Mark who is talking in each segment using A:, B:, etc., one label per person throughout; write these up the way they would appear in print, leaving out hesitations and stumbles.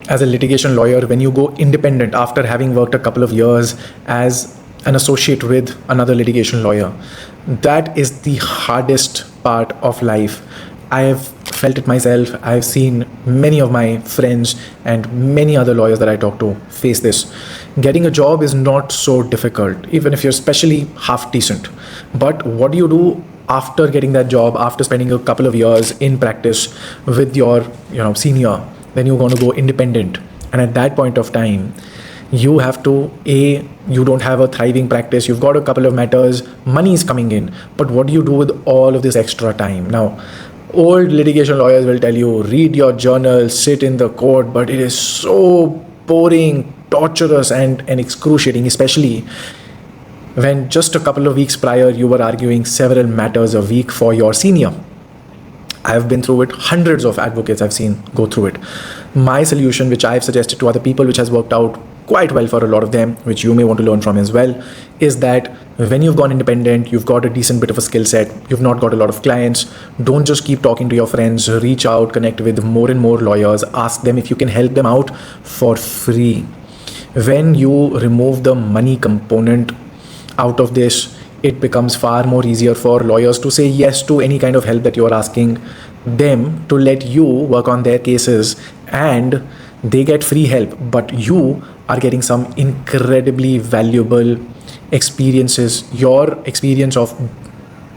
A: as a litigation lawyer, when you go independent after having worked a couple of years as an associate with another litigation lawyer, that is the hardest part of life. I have felt it myself. I've seen many of my friends and many other lawyers that I talk to face this. Getting a job is not so difficult, even if you're especially half decent. But what do you do after getting that job, after spending a couple of years in practice with your senior? Then you're going to go independent. And at that point of time, you have to, you don't have a thriving practice, you've got a couple of matters, money is coming in, but what do you do with all of this extra time? Now, old litigation lawyers will tell you, read your journal, sit in the court, but it is so boring, torturous, and excruciating, especially when just a couple of weeks prior, you were arguing several matters a week for your senior. I've been through it. Hundreds of advocates I've seen go through it. My solution, which I've suggested to other people, which has worked out quite well for a lot of them, which you may want to learn from as well, is that when you've gone independent, you've got a decent bit of a skill set, you've not got a lot of clients, don't just keep talking to your friends, reach out, connect with more and more lawyers, ask them if you can help them out for free. When you remove the money component out of this, it becomes far more easier for lawyers to say yes to any kind of help that you're asking them, to let you work on their cases, and they get free help, but you are getting some incredibly valuable experiences. Your experience of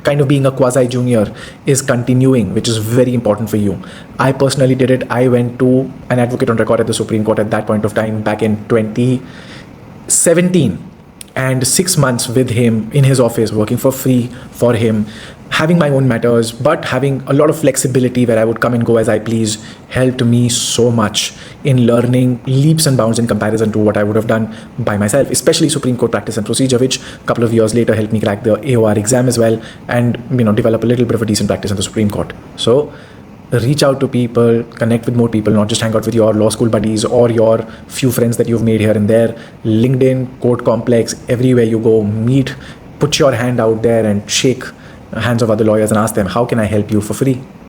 A: kind of being a quasi-junior is continuing, which is very important for you. I personally did it. I went to an advocate on record at the Supreme Court at that point of time back in 2017. And 6 months with him in his office, working for free for him, having my own matters, but having a lot of flexibility where I would come and go as I please, helped me so much in learning leaps and bounds in comparison to what I would have done by myself, especially Supreme Court practice and procedure, which a couple of years later helped me crack the AOR exam as well, and develop a little bit of a decent practice in the Supreme Court. So reach out to people, connect with more people, not just hang out with your law school buddies or your few friends that you've made here and there. LinkedIn, Court Complex, everywhere you go, meet, put your hand out there and shake hands of other lawyers and ask them, how can I help you for free?